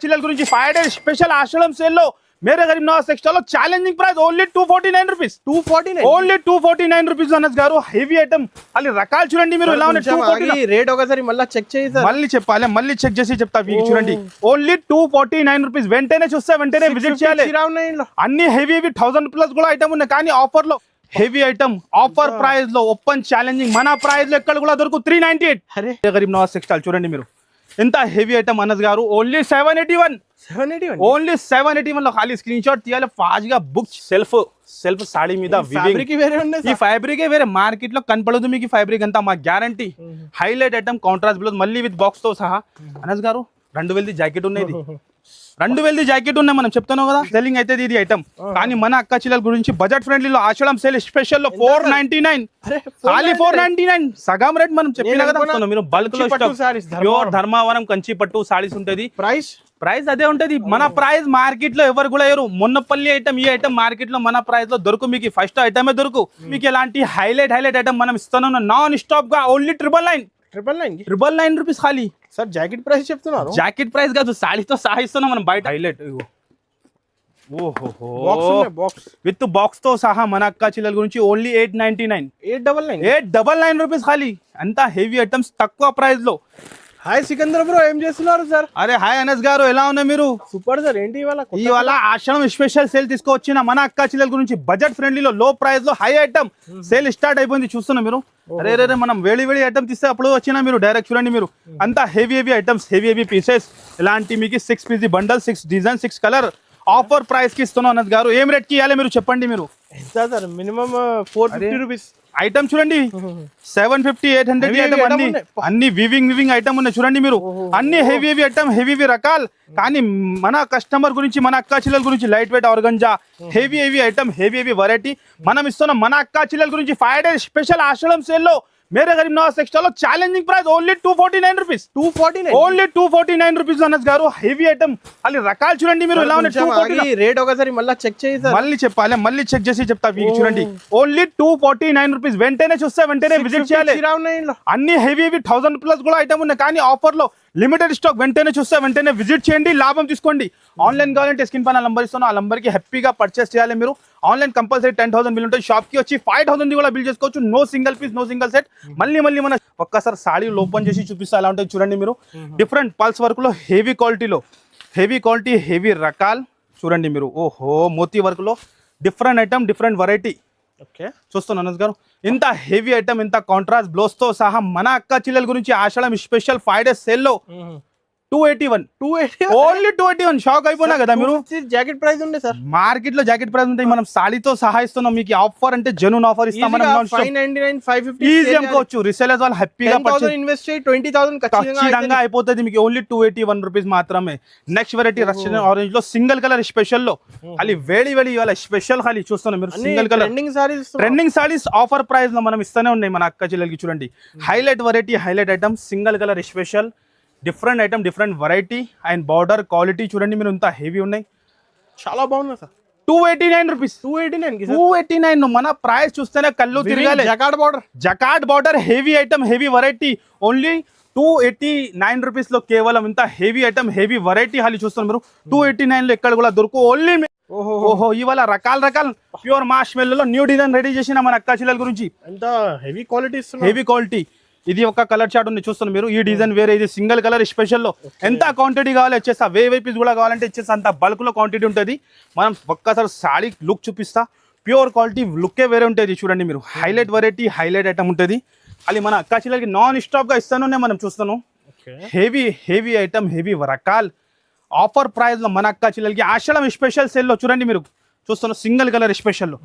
చిల్లల గురించి 5 days special Ashadham sale లో Mere Garib Nawaz textile లో challenging price only 249 rupees. 249 only 249 rupees Anas గారు. హెవీ ఐటమ్ అది రకాలు చూడండి మీరు ఎలా ఉన్నాయి. 249 రేట్ ఒకసారి మళ్ళీ చెక్ చేయి సార్. మళ్ళీ చెప్పాలి, మళ్ళీ చెక్ చేసి చెప్తా. వీక్ చూడండి ఓన్లీ 249 రూపీస్. వెంటనే చూస్తే వెంటనే విజిట్ చేయాలి. అన్ని హెవీ 1000+ కూడా ఐటమ్ ఉన్నాయి కానీ ఆఫర్ లో హెవీ ఐటమ్ ఆఫర్ ప్రైస్ లో ఓపెన్ ఛాలెంజింగ్ మన ప్రైస్ లో ఎక్కడ కూడా దొరుకు 398. అరే గరీబ్ నవాజ్ టెక్స్టైల్ చూడండి మీరు ఎంత హెవీ ఐటమ్ అనస్ గారు. ఓన్లీ 781. ఓన్లీ 781 లో ఖాళీ స్క్రీన్ షాట్ తీయాలి ఫాస్ట్ గా. బుక్ సెల్ఫ్ సాడీ మీద ఈ ఫ్యాబ్రిక్ వేరే మార్కెట్ లో కనపడదు మీకు. ఫ్యాబ్రిక్ అంతా మా guarantee. Highlight item contrast blouse మళ్ళీ విత్ బాక్స్ తో సహా. అనస్ గారు 2000 జాకెట్ ఉన్నది. 2000 జాకెట్ ఉన్నాయి మనం చెప్తున్నాం కదా. సెల్లింగ్ అయితే ఇది ఐటమ్ కానీ మన అక్క చిల్లల గురించి బడ్జెట్ ఫ్రెండ్లీ లో ఆషాఢం సేల్ స్పెషల్ లో 499. ఖాళీ 499 సగం రేట్ మనం చెప్పినా కదా. మీరు బల్క్ లో ప్యూర్ ధర్మావరం కంచి పట్టు సారీస్ ఉంటది. ప్రైస్ అదే ఉంటది. మన ప్రైస్ మార్కెట్ లో ఎవరు కూడా ఎవరు. మొన్నపల్లి ఐటమ్ ఈ ఐటమ్ మార్కెట్ లో మన ప్రైస్ లో దొరుకు మీకు. ఫస్ట్ ఐటమే దొరుకు మీకు. ఎలాంటి హైలైట్ ఐటమ్ మనం ఇస్తున్నాం నాన్ స్టాప్ గా. ఓన్లీ 999 రూపీస్ ఖాళీ. సార్ జాకెట్ ప్రైస్ చెప్తున్నారు. జాకెట్ ప్రైస్ కాదు సాడీతో సహా ఇస్తున్నాం మనం బయట. హైలైట్ విత్ బాక్స్ తో సహా మన అక్క చిల్లల గురించి ఓన్లీ 899 రూపీస్ ఖాళీ. అంతా హెవీ ఐటమ్స్ తక్కువ ప్రైస్ లో. హాయ్ సికందర్ బ్రో, ఏం చేస్తున్నారు సార్? అరే హాయ్ అనస్ గారు, ఎలా ఉన్నాయి మీరు? Super sir. ఏంటి ఇవాళ ఆషాఢం స్పెషల్ సేల్ తీసుకొచ్చిన మన అక్క చిల్లల గురించి బడ్జెట్ ఫ్రెండ్లీలో లో ప్రైస్ లో హై ఐటమ్ సేల్ స్టార్ట్ అయిపోయింది. చూస్తున్నా మీరు. అరే మనం వేడి ఐటమ్ తీస్తే అప్పుడు వచ్చినా మీరు డైరెక్ట్ చూడండి మీరు. అంతా హెవీ ఐటమ్స్, హెవీ పీసెస్. ఇలాంటి మీకు 6 piece bundle, 6 design, 6 colour offer price కి ఇస్తున్నాం అనస్ గారు. ఏం రేట్ కి ఇవ్వాలి మీరు చెప్పండి. మీరు ఎంత సార్? Minimum 450 rupees. ఐటమ్ చూడండి 750, 800 అన్ని వివింగ్ ఐటమ్ ఉన్నాయి చూడండి మీరు. అన్ని హెవీ ఐటమ్, హెవీ రకాలు కానీ మన కస్టమర్ గురించి మన అక్కా చిల్లల గురించి light weight organza heavy item, heavy variety మనం ఇస్తున్నాం. మన అక్కా చిల్లల గురించి 5 days స్పెషల్ ఆషాఢం సేల్ లో मेरे गरीब नवाज टेक्सटाइल లో challenging price only 249 rupees. Only 249 rupees Anas గారు. హెవీ ఐటమ్ అది రకాలు చూడండి మీరు ఎలా ఉన్నాయి. 249 రేట్ ఒకసారి మళ్ళీ చెక్ చేయి సార్. మళ్ళీ చెప్పాలి, మళ్ళీ చెక్ చేసి చెప్తా. వీక్ చూడండి ఓన్లీ 249 రూపీస్. వెంటనే చూస్తే వెంటనే విజిట్ చేయాలి. అన్ని హెవీ 1000+ కూడా ఐటమ్ ఉన్నాయి కానీ ఆఫర్ లో లిమిటెడ్ స్టాక్. వెంటనే చూస్తే వెంటనే విజిట్ చేయండి, లాభం తీసుకోండి. ఆన్లైన్ కావాలంటే స్క్రీన్ పైన నంబర్ ఇస్తాను, ఆ నంబర్ కి హ్యాపీగా పర్చేస్ చేయాలి మీరు. ఆన్లైన్ కంపల్సరీ 10,000 బిల్ ఉంటుంది. షాప్ కి వచ్చి 5,000 కూడా బిల్ చేసుకోవచ్చు. No single piece, no single set. మళ్ళీ మన ఒక్కసారి సాడీ ఓపెన్ చేసి చూపిస్తా ఎలా ఉంటుంది చూడండి మీరు. డిఫరెంట్ పల్స్ వర్క్ లో హెవీ క్వాలిటీ, హెవీ రకాలు చూడండి మీరు. ఓహో మోతీ వర్క్ లో డిఫరెంట్ ఐటమ్, డిఫరెంట్ వెరైటీ. చూస్తున్నాను అనస్ గారు. ఇంత హెవీ ఐటమ్, ఇంత కాంట్రాస్ట్ బ్లౌజ్ తో సహా మన అక్క చిల్లల గురించి ఆషాఢం స్పెషల్ 5 days సేల్ లో 281. ఓన్లీ 281. షాక్ అయిపోయినా కదా మీరు. జాకెట్ ప్రైస్ ఉండే సార్ మార్కెట్ లో. జాకెట్ ప్రైస్ ఉంటాయి, మనం సాడీతో సహా ఇస్తున్నాం మీకు. ఆఫర్ అంటే జెన్యూన్ ఆఫర్ ఇస్తాం మనం. 599, 550 ఈజీ అమ్ముకోవచ్చు. రిసేలర్స్ వాళ్ళు హ్యాపీగా ఇన్వెస్ట్ చేయి 20,000 ఖచ్చితంగా అయిపోతుంది మీకు. ఓన్లీ 281 రూపీస్ మాత్రమే. నెక్స్ట్ వెరైటీ రష్యన్ ఆరెంజ్ లో సింగిల్ కలర్ స్పెషల్ లో ఖాళీ వేడి ఇవాళ స్పెషల్ ఖాళీ చూస్తున్నాం మీరు. Single colour trending saris offer price లో మనం ఇస్తూనే ఉన్నాయి మన అక్క చెల్లెలకి. చూడండి highlight variety, highlight item, single colour special, different item, different variety and border quality చూడండి మీరు. ఇంత హెవీ ఉన్నాయి, చాలా బాగున్నాయి సార్. 289 రూపీస్. 289 మన ప్రైస్ చూస్తేనే కళ్ళు తిరగాలి. Jacquard border heavy item, heavy variety. Only 289 rupees లో కేవలం ఇంత హెవీ ఐటమ్, హెవీ వెరైటీ హాలి చూస్తున్నారు మీరు. 289 లో ఎక్కడ కూడా దొరుకు. ఓన్లీ ఓహో ఇవాళ రకాల ప్యూర్ మాష్ మెల్లో న్యూ డిజైన్ రెడీ చేసిన మన అక్క చిల్లల గురించి. ఎంత హెవీ క్వాలిటీ. ఇది ఒక కలర్ చార్ట్ ఉంది చూస్తున్నారు మీరు. ఈ డిజైన్ వేరే, ఇది సింగిల్ కలర్ స్పెషల్ లో. ఎంత క్వాంటిటీ కావాలి వచ్చేస్తా. వే పీస్ కూడా కావాలంటే ఇచ్చేస్తా. అంత బల్క్ లో క్వాంటిటీ ఉంటుంది. మనం ఒక్కసారి సాడీ లుక్ చూపిస్తా. ప్యూర్ క్వాలిటీ లుక్కే వేరే ఉంటుంది చూడండి మీరు. హైలైట్ వెరైటీ, హైలైట్ ఐటమ్ ఉంటుంది. అది మన అక్క చిల్లలకి నాన్ స్టాప్ గా ఇస్తాను మనం చూస్తాను. హెవీ ఐటమ్, హెవీ రకాల్ ఆఫర్ ప్రైస్ లో మన అక్క చిల్లలకి ఆషాఢం స్పెషల్ సేల్ లో చూడండి మీరు. చూస్తున్నా సింగిల్ కలర్ స్పెషల్ లో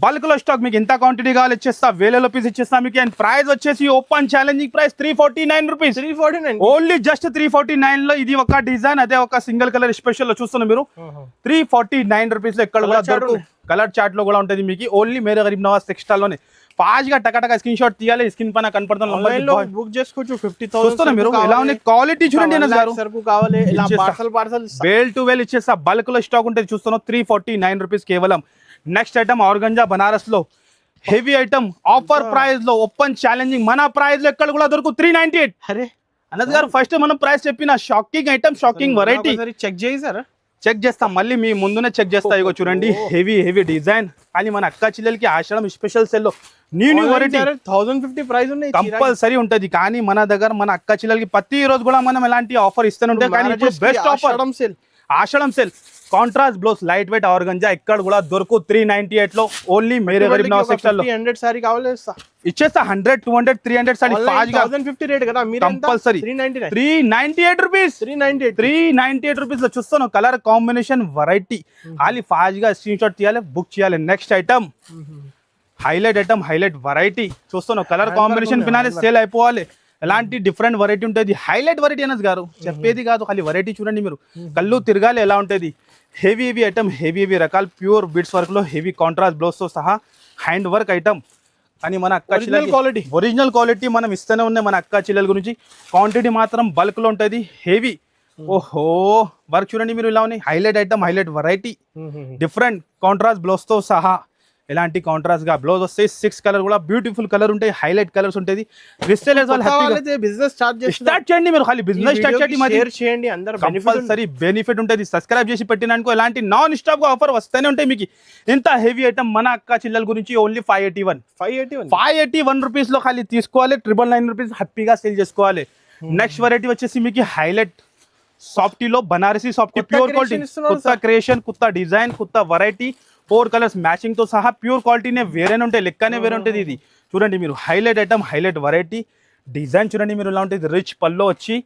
బల్క్ లో స్టాక్. మీకు ఎంత క్వాంటిటీ కావాలి ఇచ్చేస్తా. వేలలో పీస్ ఇచ్చేస్తా మీకు. అండ్ ప్రైస్ వచ్చేసి open challenging price 349 rupees. Only just 349 లో. ఇది ఒక డిజైన్, అదే ఒక సింగిల్ కలర్ స్పెషల్ లో చూస్తున్నా మీరు. 349 రూపీస్ లో ఎక్కడ కూడా దొరుకు. కలర్ చార్ట్ లో కూడా ఉంటుంది మీకు. ఓన్లీ మేరే గరీబ్ నవాజ్ టెక్స్టైల్ లోనే. ఫాస్ట్ గా టకా స్క్రీన్ షాట్ తీయాలి. స్క్రీన్ పైన కనపడుతున్న బుక్ చేసుకోవచ్చు. 50,000 మీరు. ఎలా ఉంది క్వాలిటీ చూడండి. వేల్ టు వేల్ ఇచ్చేస్తా. బల్క్ లో స్టాక్ ఉంటుంది చూస్తున్నాం. 349 రూపీస్ కేవలం. నెక్స్ట్ ఐటమ్ ఆర్గంజా బనారస్ లో హెవీ ఐటమ్ ఆఫర్ ప్రైస్ లో ఓపెన్ ఛాలెంజింగ్ మన ప్రైస్ లో ఎక్కడ కూడా దొరుకు 398. అనద్ గారు ఫస్ట్ మనం ప్రైస్ చెప్పిన shocking item shocking variety check చేయి సార్, చెక్ చేస్తాం మళ్ళీ మీ ముందునే చెక్ చేస్తా. ఇగో చూడండి హెవీ డిజైన్, కానీ మన అక్క చెల్లెలకి ఆషాఢం స్పెషల్ సెల్ లో న్యూ వెరైటీ 1050 ప్రైస్ ఉన్నాయి, కంపల్సరీ ఉంటది. కానీ మన దగ్గర మన అక్క చెల్లెలకి ప్రతి రోజు కూడా మనం ఎలాంటి ఆఫర్ ఇస్తూనే ఉంటాం. కానీ ఇప్పుడు best offer Ashadham sale. Contrast blouse light weight organza ఎక్కడ కూడా దొరకు 398 లో ఓన్లీ మేరే గరీబ్ నవాజ్ టెక్స్టైల్ లో 100 సారీ కావాలి ఇచ్చేస్తా. 100 200 300 సారీ ఫాస్ట్ గా 1050 రేట్ కదా మీరు కంపల్సరీ 398 రూపీస్ 398 రూపీస్ లో చూస్తాను. కలర్ కాంబినేషన్ వెరైటీ ఖాళీ ఫాస్ట్ గా స్క్రీన్ షాట్ తీయాలి, బుక్ చేయాలి. Next item highlight item, highlight variety చూస్తాను. కలర్ కాంబినేషన్ పినాలి సేల్ అయిపోవాలి. ఎలాంటి డిఫరెంట్ వెరైటీ ఉంటుంది, హైలైట్ వెరైటీ అనేది గారు చెప్పేది కాదు, ఖాళీ వెరైటీ చూడండి మీరు, కళ్ళు తిరగాలి ఎలా ఉంటుంది. హెవీ ఐటమ్, హెవీ రకాలు ప్యూర్ బిట్స్ వర్క్ లో హెవీ కాంట్రాస్ట్ బ్లౌజ్ తో సహా హ్యాండ్ వర్క్ ఐటమ్. కానీ మన అక్క చెల్లెల క్వాలిటీ, ఒరిజినల్ క్వాలిటీ మనం ఇస్తూనే ఉన్నాయి మన అక్క చెల్లెల గురించి. క్వాంటిటీ మాత్రం బల్క్ లో ఉంటుంది హెవీ. ఓహో వర్క్ చూడండి మీరు ఇలా ఉన్నాయి. Highlight item, highlight variety, different contrast blouse తో సహా ఎలాంటి కాంట్రాస్ట్ గా బ్లౌజ్ వస్తాయి. 6 కలర్ కూడా బ్యూటిఫుల్ కలర్ ఉంటాయి, హైలైట్ కలర్స్ ఉంటుంది. రిస్టైలర్స్ వాళ్ళు హ్యాపీగా బిజినెస్ స్టార్ట్ చేయండి మీరు, ఖాళీ బిజినెస్ స్టార్ట్ చేయండి, అందరూ కంపల్సరీ బెనిఫిట్ ఉంటుంది. సబ్స్క్రైబ్ చేసి పెట్టినానుకో ఎలాంటి నాన్ స్టాప్ గా ఆఫర్ వస్తూనే ఉంటాయి మీకు. ఎంత హెవీ ఐటమ్ మన అక్క చెల్లెల గురించి ఓన్లీ 581 రూపీస్ లో ఖాళీ తీసుకోవాలి. 999 రూపీస్ హ్యాపీగా సేల్ చేసుకోవాలి. నెక్స్ట్ వెరైటీ వచ్చేసి మీకు హైలైట్ సాఫ్టీలో బనారసి సాఫ్టీ ప్యూర్ క్వాలిటీ, కొత్త క్రియేషన్, కొత్త డిజైన్, కొత్త వెరైటీ, 4 కలర్స్ మ్యాచింగ్ తో సహా ప్యూర్ క్వాలిటీనే వేరేనే ఉంటాయి, లెక్కనే వేరే ఉంటుంది. ఇది చూడండి మీరు highlight item, highlight variety, design చూడండి మీరు ఇలా ఉంటుంది. రిచ్ పల్లో వచ్చి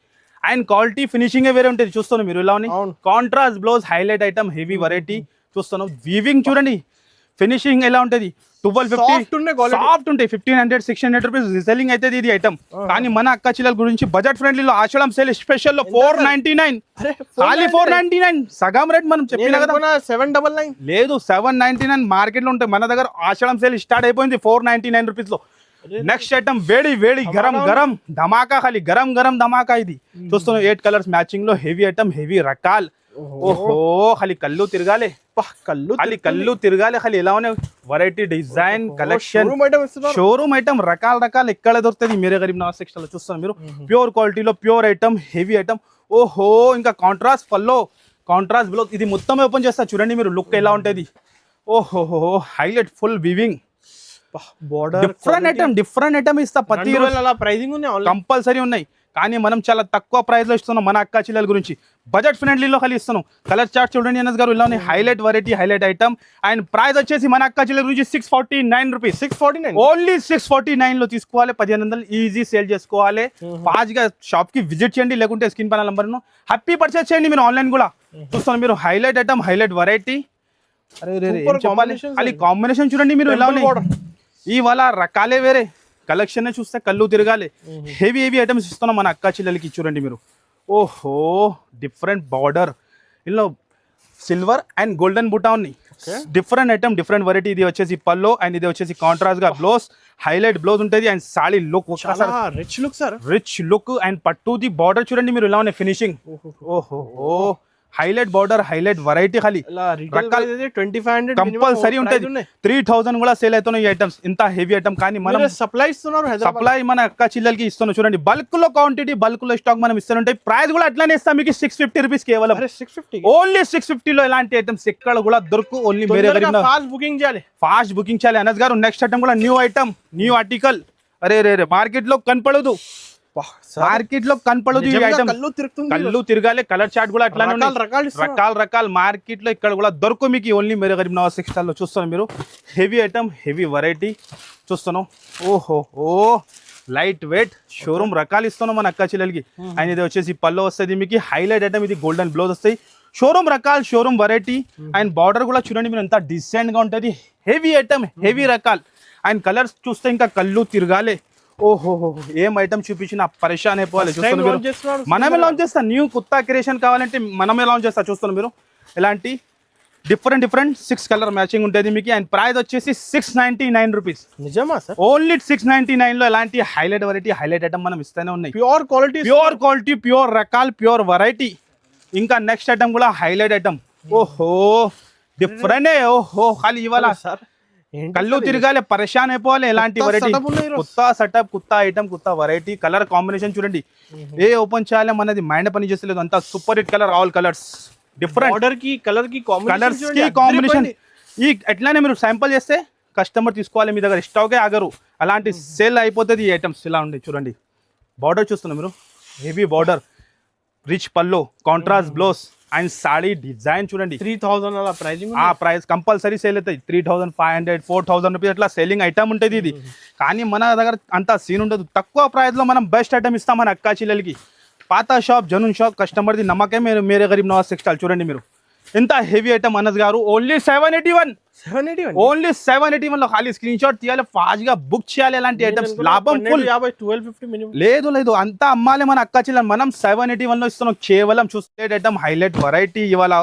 అండ్ క్వాలిటీ ఫినిషింగ్ వేరే ఉంటుంది. చూస్తాను మీరు ఇలా contrast blouse, highlight item, heavy variety చూస్తాను. వీవింగ్ చూడండి ఫినిషింగ్ ఎలా ఉంటుంది. 1250 సాఫ్ట్ ఉంటాయి. 1500 600 రూపీస్ రీసెల్లింగ్ అయితే ఇది ఐటమ్. కానీ మన అక్క చెల్లెల గురించి బడ్జెట్ ఫ్రెండ్లీలో ఆషాఢం సేల్ స్పెషల్ లో 499, ఖాళీ 499 సగం రేట్ మనం చెప్పిన కదా. 799 లేదు 799 మార్కెట్ లో ఉంటాయి. మన దగ్గర ఆషాఢం సేల్ స్టార్ట్ అయిపోయింది 499 రూపీస్ లో. నెక్స్ట్ ఐటమ్ వేడి గరం ధమాకా, ఖాళీ గరం ధమాకా. ఇది చూస్తున్నాం 8 కలర్స్ మ్యాచింగ్ లో హెవీ ఐటమ్, హెవీ రకాల్. ఓహో ఖాళీ కళ్ళు తిరగాలి, కళ్ళు తిరగాలి. ఖాళీ ఎలా ఉన్నాయి variety, design, collection, showroom item రకాలు ఎక్కడ దొరుకుతుంది మేరే గరీబ్ నవాజ్ టెక్స్టైల్ లో. చూస్తాను మీరు ప్యూర్ క్వాలిటీలో ప్యూర్ ఐటమ్, హెవీ ఐటమ్. ఓహో ఇంకా కాంట్రాస్ట్ పల్లో, కాంట్రాస్ట్ బ్లౌజ్. ఇది మొత్తం ఓపెన్ చేస్తా చూడండి మీరు, లుక్ ఎలా ఉంటుంది. ఓహో highlight full weaving, different item ఇస్తా. ప్రతి రోజు ప్రైజింగ్ కంపల్సరీ ఉన్నాయి. కానీ మనం చాలా తక్కువ ప్రైస్ లో ఇస్తున్నాం మన అక్క చెల్లెల గురించి. బడ్జెట్ ఫ్రెండ్లీలో ఖాళీ ఇస్తున్నాం. కలర్ చార్ట్ చూడండి అనస్ గారు ఇలా ఉన్నాయి. Highlight variety, highlight item. And price వచ్చేసి మన అక్క చెల్లెల గురించి 649 రూపీస్. 649 ఓన్లీ 649 లో తీసుకోవాలి. 1500 ఈజీ సేల్ చేసుకోవాలి. ఫాస్ట్ గా షాప్ కి విజిట్ చేయండి, లేకుంటే స్క్రీన్ పైన నంబర్ హ్యాపీ పర్చేస్ చేయండి మీరు ఆన్లైన్ కూడా. చూస్తాను మీరు హైలైట్ ఐటమ్, హైలైట్ వెరైటీ. అరే కాంబినేషన్ చూడండి మీరు ఎలా ఉన్నాయి. ఇవాళ రకాలే వేరే, కలెక్షన్ చూస్తే కళ్ళు తిరగాలి. హెవీ ఐటమ్స్ ఇస్తున్నాం మన అక్క చెల్లెలకి. చూడండి మీరు ఓహో డిఫరెంట్ బార్డర్, ఇందులో సిల్వర్ అండ్ గోల్డెన్ బూటా ఉన్నాయి. Different item, different variety. ఇది వచ్చేసి పల్లో అండ్ ఇది వచ్చేసి కాంట్రాస్ట్ గా బ్లౌజ్, హైలైట్ బ్లౌజ్ ఉంటుంది. And sari look rich look and పట్టుది బార్డర్ చూడండి మీరు ఎలా ఉన్నాయి ఫినిషింగ్. ఓహో హైలైట్ బార్డర్, హైలైట్ వెరైటీ. ఖాళీ కంపల్సరీ ఉంటుంది. 3000 కూడా సేల్ అవుతున్నాయి ఈ ఐటమ్స్. ఇంత హెవీ ఐటమ్. కానీ మనం సప్లై మన అక్క చెల్లెలకి ఇస్తున్నాం. చూడండి బల్క్ లో క్వాంటిటీ, బల్క్ లో స్టాక్ మనం ఇస్తుంటాయి. ప్రైస్ కూడా అట్లానే ఇస్తాం మీకు 650 రూపీస్ కేవలం. ఓన్లీ 650 లో ఎలాంటి ఐటమ్స్ ఎక్కడ కూడా దొరకు. ఓన్లీ వేరే ఫాస్ట్ బుకింగ్ చేయాలి అనస్ గారు. నెక్స్ట్ ఐటమ్ కూడా న్యూ ఐటమ్, న్యూ ఆర్టికల్. అరే మార్కెట్ లో కనపడదు, కళ్ళు తిరగాలి. కలర్ చార్ట్ కూడా అట్లానే రకాల మార్కెట్ లో ఇక్కడ కూడా దొరకు మీకు. ఓన్లీ మేరే గరీబ్ నవాజ్ టెక్స్టైల్ లో చూస్తున్నాం మీరు హెవీ ఐటమ్, హెవీ వెరైటీ చూస్తున్నాం. ఓహో లైట్ వెయిట్ షోరూమ్ రకాలు ఇస్తున్నాం మన అక్క చెల్లెలకి. అండ్ ఇది వచ్చేసి పల్లో వస్తుంది మీకు హైలైట్ ఐటమ్. ఇది గోల్డెన్ బ్లౌజ్ వస్తాయి. షోరూమ్ రకాల్, షోరూమ్ వెరైటీ. అండ్ బార్డర్ కూడా చూడండి మీరు ఎంత డిసెంట్ గా ఉంటుంది. హెవీ ఐటమ్, హెవీ రకాల్. అండ్ కలర్స్ చూస్తే ఇంకా కళ్ళు తిరగాలి. ఓహో ఏం ఐటమ్ చూపించిన పరేషాన్ అయిపోవాలి. చూస్తున్నారు మీరు మనమే లాంచ్ చేస్తా. న్యూ కొత్త క్రియేషన్ కావాలంటే మనమే లాంచ్ చేస్తా. చూస్తున్నారు మీరు ఎలాంటి డిఫరెంట్ 6 కలర్ మ్యాచింగ్ ఉంటుంది మీకు. అండ్ ప్రైస్ వచ్చేసి 699 రూపీస్. నిజమా సార్? ఓన్లీ 699 లో ఎలాంటి హైలైట్ వెరైటీ, హైలైట్ ఐటమ్ మనం ఇస్తూనే ఉన్నాయి. ప్యూర్ క్వాలిటీ, ప్యూర్ రకాల్, ప్యూర్ వెరైటీ. ఇంకా నెక్స్ట్ ఐటమ్ కూడా హైలైట్ ఐటమ్. ఓహో డిఫరెంట్. ఓహో ఖాళీ ఇవాళ సార్ కళ్ళు తిరగాలి, పరేషాన్ అయిపోవాలి. ఎలాంటి వెరైటీ, కొత్త సెటప్, కొత్త ఐటమ్, కొత్త వెరైటీ. కలర్ కాంబినేషన్ చూడండి, ఏ ఓపెన్ చేయాలి మనది మైండ్ పని చేస్తలేదు. అంతా super hit colour, all colours different order కి కలర్ కి కలర్స్ కి కాంబినేషన్. ఈ ఎట్లానే మీరు శాంపుల్ చేస్తే కస్టమర్ తీసుకోవాలి, మీ దగ్గర స్టాకే ఆగరు. అలాంటి సేల్ అయిపోతుంది ఈ ఐటమ్స్. ఇలా ఉండి చూడండి, బార్డర్ చూస్తున్నారు మీరు, heavy border, rich pallu, contrast blouse and saree design చూడండి. 3000 అలా ప్రైజింగ్. ఆ ప్రైస్ కంపల్సరీ సేల్ అవుతాయి. 3500, 4000 రూపీస్ అట్లా సెల్లింగ్ ఐటమ్ ఉంటుంది ఇది. కానీ మన దగ్గర అంత సీన్ ఉండదు. తక్కువ ప్రైస్లో మనం బెస్ట్ ఐటమ్ ఇస్తాం మన అక్కా చెల్లెలకి. పాత షాప్, జనూన్ షాప్ కస్టమర్ది నమ్మకే. మీరు మేరే గరీబ్ నవాజ్ టెక్స్టైల్ చూడండి మీరు, ఎంత హెవీ ఐటమ్ అనస్ గారు. ఓన్లీ 781, ఓన్లీ 781 లో ఖాళీ స్క్రీన్ షాట్ తీయాలి, ఫాస్ట్ గా బుక్ చేయాలి. అలాంటి ఐటమ్స్ లాభం ఫుల్. 1250 మినిమం. లేదు అంతా అమ్మాలి మన అక్క చెల్లెలు. మనం 781 లో ఇస్తున్నాం కేవలం. చూస్తే ఐటమ్ హైలైట్ వెరైటీ ఇవాళ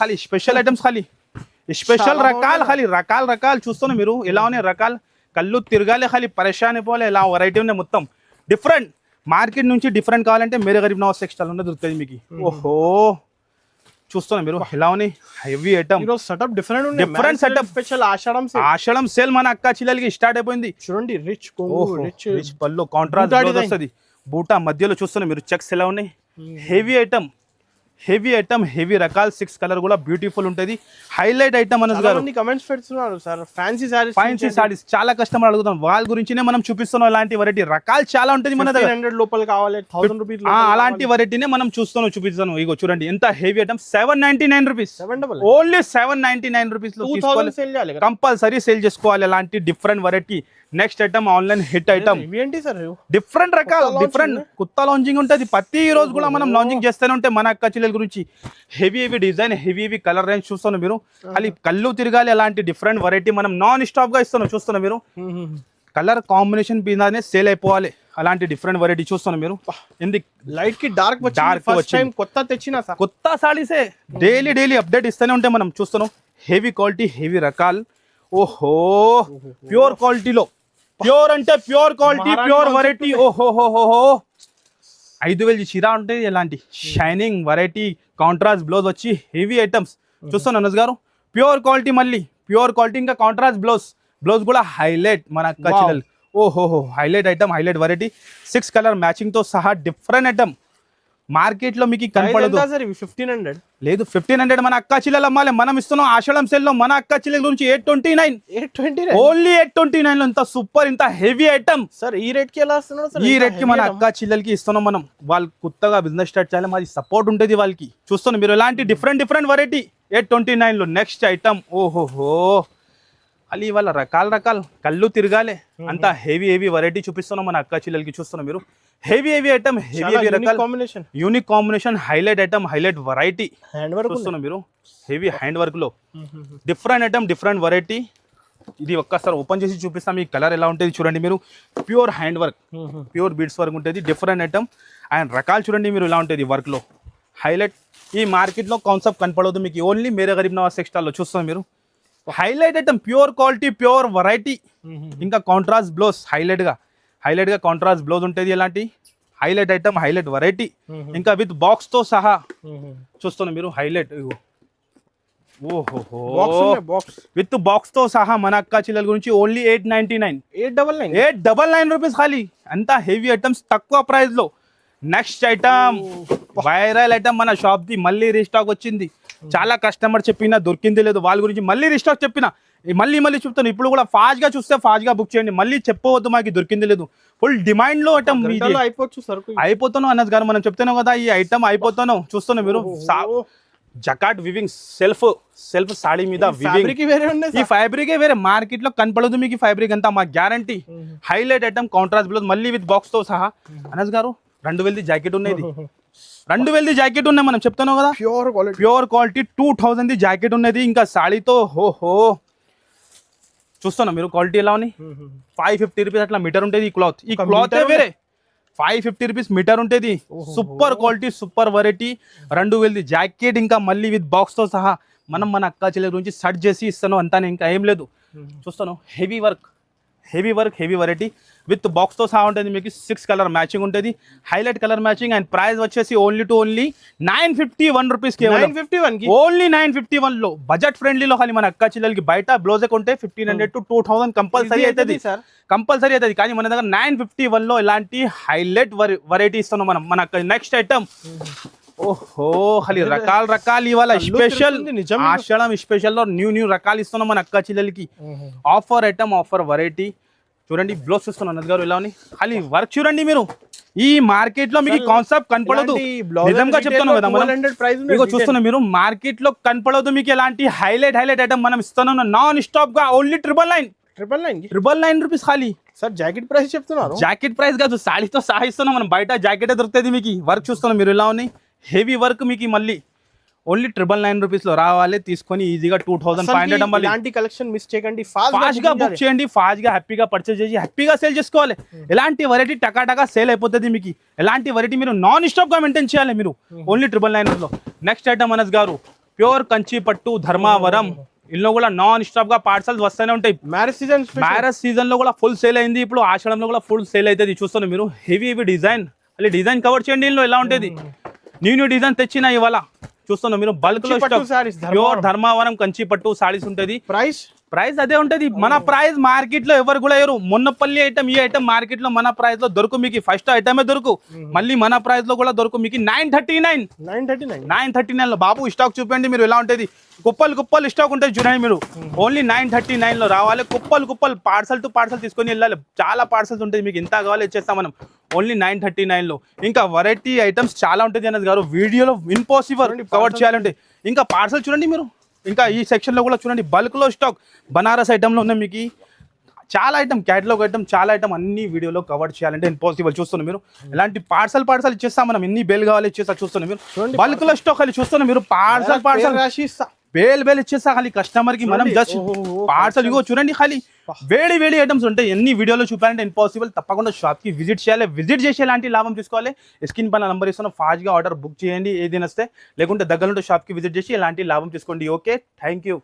ఖాళీ స్పెషల్ ఐటమ్స్, ఖాళీ స్పెషల్ రకాలు, ఖాళీ రకాలు చూస్తున్నాం మీరు. ఎలా ఉన్నాయి రకాలు, కళ్ళు తిరగాలి, ఖాళీ పరేషాన్ అయిపోవాలి. ఎలా వెరైటీ ఉన్నాయి మొత్తం డిఫరెంట్. మార్కెట్ నుంచి డిఫరెంట్ కావాలంటే మేరే గరీబ్ నవాజ్ టెక్స్టైల్ ఉన్నది దొరుకుతుంది మీకు. ఓహో చూస్తున్నా మీరు, ఎలా ఉన్నాయి heavy item. Setup different setup, special Ashadham sale మన అక్క చెల్లెలకి స్టార్ట్ అయిపోయింది. చూడండి, రిచ్ రిచ్ పళ్ళు, కాంట్రాస్ట్ వస్తుంది, బూటా మధ్యలో చూస్తున్నా మీరు. చెక్స్ ఎలా ఉన్నాయి, హెవీ ఐటమ్, హెవీ రకాల 6 కలర్ కూడా బ్యూటిఫుల్ ఉంటుంది. హైలైట్ ఐటమ్ అనస్ గారు. కమెంట్స్ పెడుతున్నారు సార్, ఫ్యాన్సీ సారీస్ చాలా కస్టమర్ అడుగుతాం, వాళ్ళ గురించినే మనం చూపిస్తున్నాం. అలాంటి వెరైటీ రకాలు చాలా ఉంటుంది మన దగ్గర. 100 లోపల కావాలి, 1000 రూపీస్ అలాంటి వెరైటీనే మనం చూపిస్తాను. ఇగో చూడండి ఎంత heavy item, 799 rupees, 700, only 799 rupees లో తీసుకోవాలి. కంపల్సరీ సేల్ చేసుకోవాలి అలాంటి different variety. Next item online hit item, ఏంటి సార్ డిఫరెంట్ రకాలు, డిఫరెంట్ కొత్త లాంచింగ్ ఉంటుంది. ప్రతి రోజు కూడా మనం లాంచింగ్ చేస్తూనే ఉంటే మన అక్క చెల్లెల గురించి. Heavy design, heavy colour range చూస్తున్నాం మీరు. అది కళ్ళు తిరగాలి, అలాంటి డిఫరెంట్ వెరైటీ మనం నాన్ స్టాప్ గా ఇస్తున్నాం. చూస్తున్నాం మీరు, కలర్ కాంబినేషన్ మీదనే సేల్ అయిపోవాలి. అలాంటి డిఫరెంట్ వెరైటీ చూస్తున్నాం మీరు. ఎందుకు లైట్ కి డార్క్ వచ్చి కొత్త తెచ్చిన కొత్త సారీసే డైలీ అప్డేట్ ఇస్తూనే ఉంటే మనం చూస్తున్నాం. హెవీ క్వాలిటీ, హెవీ రకాలు. ఓహో ప్యూర్ క్వాలిటీలో, ప్యూర్ అంటే ప్యూర్ క్వాలిటీ, ప్యూర్ వెరైటీ. ఓహోహోహో 5000 చీర ఉంటుంది. ఎలాంటి షైనింగ్ వెరైటీ, కాంట్రాస్ట్ బ్లౌజ్ వచ్చి హెవీ ఐటమ్స్ చూస్తాను అనస్ గారు. ప్యూర్ క్వాలిటీ, మళ్ళీ ప్యూర్ క్వాలిటీ, ఇంకా కాంట్రాస్ట్ బ్లౌజ్ కూడా హైలైట్ మన అక్క చెల్లెలు. ఓహోహో highlight item, highlight variety, 6 colour matching తో సహా డిఫరెంట్ ఐటమ్. మార్కెట్ లో మీకు కనపడదు. 1500 లేదు, 1500 మన అక్క చెల్లెలు అమ్మాలి. మనం ఇస్తున్నాం ఆషాఢం సేల్ లో మన అక్క చెల్లెల గురించి 829, ఓన్లీ 829 లో. ఇంత సూపర్, ఇంత హెవీ ఐటమ్ సార్. ఈ రేట్ కి ఎలా ఇస్తున్నారు? ఈ రేట్ కి మన అక్క చెల్లెలకి ఇస్తున్నాం మనం. వాళ్ళు కొత్తగా బిజినెస్ స్టార్ట్ చేయాలి, మాది సపోర్ట్ ఉంటుంది వాళ్ళకి. చూస్తున్నాం మీరు, ఎలాంటి డిఫరెంట్ వెరైటీ 829 లో. నెక్స్ట్ ఐటమ్, ఓహోహో అది వాళ్ళ రకాల కళ్ళు తిరగాలి, అంత హెవీ వెరైటీ చూపిస్తున్నాం మన అక్క చెల్లెలకి. చూస్తున్నాం మీరు, హెవీ ఐటమ్, హెవీ రకాల unique combination, highlight item, highlight variety చూస్తున్నాం మీరు. హెవీ హ్యాండ్ వర్క్ లో డిఫరెంట్ ఐటమ్, డిఫరెంట్ వెరైటీ. ఇది ఒక్కసారి ఓపెన్ చేసి చూపిస్తాం. ఈ కలర్ ఎలా ఉంటుంది చూడండి మీరు. Pure hand work, pure beads work ఉంటుంది. డిఫరెంట్ ఐటమ్ అండ్ రకాలు చూడండి మీరు ఎలా ఉంటుంది వర్క్ లో. హైలైట్, ఈ మార్కెట్ లో కాన్సెప్ట్ కనపడదు మీకు, ఓన్లీ మేరే గరీబ్ నవాజ్ టెక్స్టైల్ లో చూస్తాం మీరు. Highlight item, pure quality, pure variety. ఇంకా కాంట్రాస్ట్ బ్లౌజ్, హైలైట్ గా కాంట్రాస్ట్ బ్లౌజ్ ఉంటుంది. ఎలాంటి హైలైట్ ఐటమ్, హైలైట్ వెరైటీ, ఇంకా విత్ బాక్స్ తో సహా చూస్తున్నాం మీరు. హైలైట్, ఓహో విత్ బాక్స్ తో సహా మన అక్క చెల్లెల గురించి ఓన్లీ 899 రూపీస్ ఖాళీ. అంతా హెవీ ఐటమ్స్ తక్కువ ప్రైస్ లో. నెక్స్ట్ ఐటమ్, వైరల్ ఐటమ్ మన షాప్ ది, మళ్ళీ రీస్టాక్ వచ్చింది. చాలా కస్టమర్ చెప్పినా దొరికింది లేదు, వాళ్ళ గురించి మళ్ళీ రీస్టాక్ చెప్పిన, మళ్ళీ చెప్తాను. ఇప్పుడు కూడా ఫాస్ట్ గా చూస్తే ఫాస్ట్ గా బుక్ చేయండి. మళ్ళీ చెప్పవద్దు మాకు దొరికింది లేదు. ఫుల్ డిమాండ్ లో ఐటమ్ అయిపోతాను అనస్ గారు. మనం చెప్తున్నాం కదా, ఈ ఐటమ్ అయిపోతాను. చూస్తున్నాం మీరు, జకాట్ వివింగ్, సెల్ఫ్ సాడీ మీద వివింగ్. ఈ ఫ్యాబ్రిక్ వేరే, మార్కెట్ లో కనపడదు మీకు ఫ్యాబ్రిక్ అంతా, మా guarantee. Highlight item, contrast blouse, మళ్ళీ విత్ బాక్స్ తో సహా. అనస్ గారు 2000 జాకెట్ ఉన్నది, 2000 జాకెట్ ఉన్నాయి. మనం చెప్తున్నాం కదా, ప్యూర్ క్వాలిటీ 2000 జాకెట్ ఉన్నది. ఇంకా సాడీతో హోహో చూస్తున్నాం మీరు. క్వాలిటీ ఎలా ఉన్నాయి, 550 రూపీస్ అట్లా మీటర్ ఉంటుంది. ఈ క్లాత్ వేరే, 550 రూపీస్ మీటర్ ఉంటుంది. Super quality, super variety, 2000 jacket, ఇంకా మళ్ళీ విత్ బాక్స్ తో సహా. మనం మన అక్క చెల్లెల గురించి సెట్ చేసి ఇస్తాను అంతానే, ఇంకా ఏం లేదు. చూస్తాను heavy work, heavy work heavy variety with బాక్స్తో సహా ఉంటుంది మీకు 6 కలర్ మ్యాచింగ్ ఉంటుంది highlight colour matching and price వచ్చేసి ఓన్లీ 951 రూపీస్ కేవలం 951 కి ఓన్లీ 951 లో బడ్జెట్ ఫ్రెండ్లీలో కానీ మన అక్క చెల్లెలకి బయట బ్లౌజ్ కొంటే 1500 to 2000 కంపల్సరీ అవుతుంది సార్ కంపల్సరీ అవుతుంది కానీ మన దగ్గర 951 లో ఇలాంటి హైలైట్ వెరైటీ ఇస్తున్నాం మనం మన నెక్స్ట్ ఐటమ్ ఓహో ఖాళీ రకాలు ఇవాళ స్పెషల్ ఆషాఢం స్పెషల్ లో న్యూ రకాలు ఇస్తున్నాం మన అక్క చెల్లెలకి ఆఫర్ ఐటమ్ ఆఫర్ వెరైటీ చూడండి బ్లౌజ్ చూస్తున్నాను అన్నది గారు ఎలా ఉంది ఖాళీ వర్క్ చూడండి మీరు ఈ మార్కెట్ లో మీకు కాన్సెప్ట్ కనపడదు నిజంగా చెప్తాను కదా మనం చూస్తున్నాం మీరు మార్కెట్ లో కనపడదు మీకు ఎలాంటి హైలైట్ ఐటమ్ మనం ఇస్తున్నాం నాన్ స్టాప్ గా ఓన్లీ 999 రూపీస్ ఖాళీ సార్ జాకెట్ ప్రైస్ చెప్తున్నారు జాకెట్ ప్రైస్ కాదు సాడీతో సహా ఇస్తున్నాం మనం బయట జాకెట్ దొరుకుతుంది మీకు వర్క్ చూస్తున్నాం మీరు ఎలా ఉన్నాయి హెవీ వర్క్ మీకు మళ్ళీ ఓన్లీ 999 రూపీస్ లో రావాలి తీసుకొని ఈజీగా 2500 ఇలాంటి కలెక్షన్ మిస్ చేయకండి ఫాస్ట్ గా బుక్ చేయండి ఫాస్ట్ గా హ్యాపీగా పర్చేజ్ చేసి హ్యాపీగా సేల్ చేసుకోవాలి ఎలాంటి వెరైటీ టకాటకా సేల్ అయిపోతుంది మీకు ఎలాంటి వెరైటీ మీరు నాన్ స్టాప్ గా మెయింటైన్ చేయాలి మీరు ఓన్లీ 999 లో నెక్స్ట్ ఐటమ్ అనస్ గారు ప్యూర్ కంచి పట్టు ధర్మావరం ఇందులో కూడా నాన్ స్టాప్ గా పార్సల్స్ వస్తూనే ఉంటాయి మ్యారేజ్ సీజన్ లో కూడా ఫుల్ సేల్ అయింది ఇప్పుడు ఆషాఢంలో కూడా ఫుల్ సేల్ అవుతుంది చూస్తున్నారు మీరు హెవీ డిజైన్ మళ్ళీ డిజైన్ కవర్ చేయండి ఇందులో ఎలా ఉంటుంది న్యూ డిజైన్ తెచ్చిన ఇవాళ చూస్తున్నాం మీరు బల్క్ లో ప్యూర్ ధర్మావరం కంచి పట్టు సారీస్ ఉంటుంది ప్రైస్ అదే ఉంటది మన ప్రైస్ మార్కెట్ లో ఎవరు కూడా ఎవరు మొన్నపల్లి ఐటమ్ ఈ ఐటమ్ మార్కెట్ లో మన ప్రైస్ లో దొరుకు మీకు ఫస్ట్ ఐటమే దొరుకు మళ్ళీ మన ప్రైస్ లో కూడా దొరుకు మీకు 939 లో బాబు స్టాక్ చూపండి మీరు ఎలా ఉంటది కుప్పలు స్టాక్ ఉంటుంది చూడండి మీరు ఓన్లీ 939 లో రావాలి కుప్పలు పార్సల్ టు పార్సల్ తీసుకొని వెళ్ళాలి చాలా పార్సల్స్ ఉంటుంది మీకు ఎంత కావాలి ఇచ్చేస్తాం మనం ఓన్లీ 939 లో ఇంకా వెరైటీ ఐటమ్స్ చాలా ఉంటుంది అన్నది గారు వీడియోలో ఇంపాసిబుల్ కవర్ చేయాలంటే ఇంకా పార్సల్ చూడండి మీరు ఇంకా ఈ సెక్షన్ లో కూడా చూడండి బల్క్ లో స్టాక్ బనారస్ ఐటమ్ లో ఉన్నాయి మీకు చాలా ఐటమ్ క్యాటలాగ్ ఐటమ్ చాలా ఐటమ్ అన్ని వీడియోలో కవర్ చేయాలంటే ఇంపాసిబుల్ చూస్తున్నాం మీరు ఇలాంటి పార్సల్ ఇచ్చేస్తాం మనం ఎన్ని బేల్ కావాలి ఇచ్చేస్తా చూస్తున్నాం మీరు బల్క్ లో స్టాక్ అది చూస్తున్నాం మీరు పార్సల్ బేల్ ఇచ్చేస్తా ఖాళీ కస్టమర్ కి మనం జస్ట్ పార్సల్ ఇగో చూడండి ఖాళీ వేడి ఐటమ్స్ ఉంటాయి ఎన్ని వీడియోలో చూపాలంటే ఇంపాసిబుల్ తప్పకుండా షాప్ కి విజిట్ చేయాలి విజిట్ చేసి ఎలాంటి లాభం తీసుకోవాలి స్క్రీన్ పైన నంబర్ ఇస్తాను ఫాస్ట్ గా ఆర్డర్ బుక్ చేయండి ఏదైనా వస్తే లేకుంటే దగ్గర షాప్ కి విజిట్ చేసి ఎలాంటి లాభం తీసుకోండి ఓకే థ్యాంక్ యూ